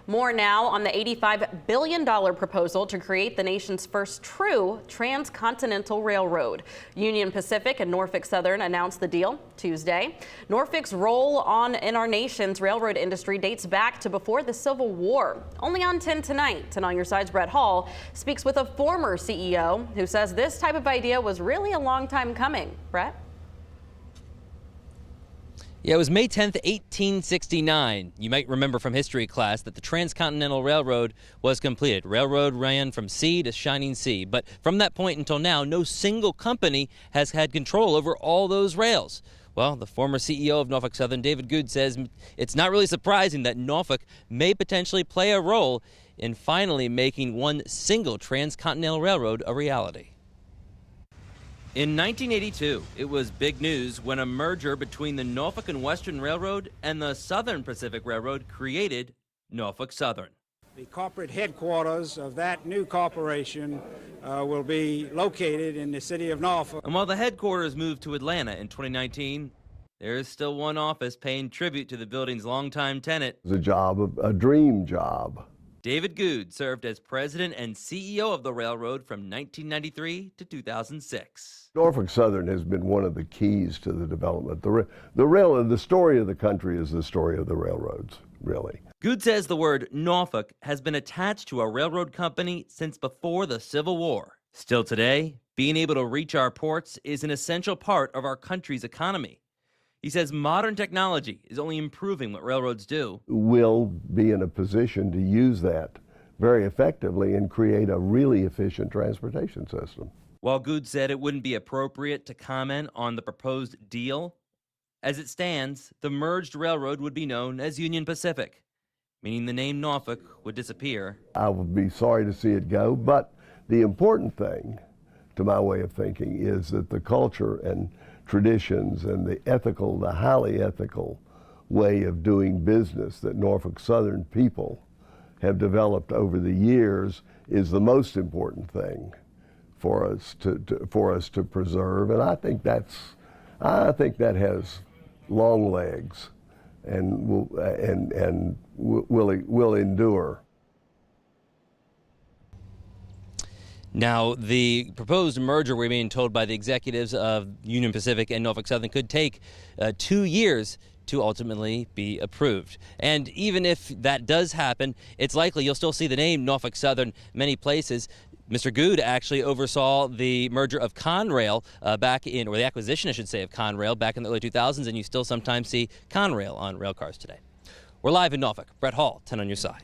More now on the $85 billion proposal to create the nation's first true transcontinental railroad. Union Pacific and Norfolk Southern announced the deal Tuesday. Norfolk's role in our nation's railroad industry dates back to before the Civil War. Only on 10 tonight, and on your side's Brett Hall speaks with a former CEO who says this type of idea was really a long time coming. Brett? Yeah, it was May 10th, 1869. You might remember from history class that the Transcontinental Railroad was completed. Railroad ran from sea to shining sea. But from that point until now, no single company has had control over all those rails. Well, the former CEO of Norfolk Southern, David Good, says it's not really surprising that Norfolk may potentially play a role in finally making one single transcontinental railroad a reality. In 1982, it was big news when a merger between the Norfolk and Western Railroad and the Southern Pacific Railroad created Norfolk Southern. The corporate headquarters of that new corporation will be located in the city of Norfolk. And while the headquarters moved to Atlanta in 2019, there is still one office paying tribute to the building's longtime tenant. It's a dream job. David Good served as president and CEO of the railroad from 1993 to 2006. Norfolk Southern has been one of the keys to the development. The story of the country is the story of the railroads, really. Good says the word Norfolk has been attached to a railroad company since before the Civil War. Still today, being able to reach our ports is an essential part of our country's economy. He says modern technology is only improving what railroads do. We'll be in a position to use that very effectively and create a really efficient transportation system. While Good said it wouldn't be appropriate to comment on the proposed deal, as it stands, the merged railroad would be known as Union Pacific, meaning the name Norfolk would disappear. I would be sorry to see it go, but the important thing, to my way of thinking, is that the culture and traditions and the highly ethical way of doing business that Norfolk Southern people have developed over the years is the most important thing for us to preserve, and I think that has long legs and will endure. Now, the proposed merger, we're being told by the executives of Union Pacific and Norfolk Southern, could take 2 years to ultimately be approved. And even if that does happen, it's likely you'll still see the name Norfolk Southern many places. Mr. Good actually oversaw the merger of Conrail or the acquisition, I should say, of Conrail back in the early 2000s, and you still sometimes see Conrail on rail cars today. We're live in Norfolk. Brett Hall, 10 on your side.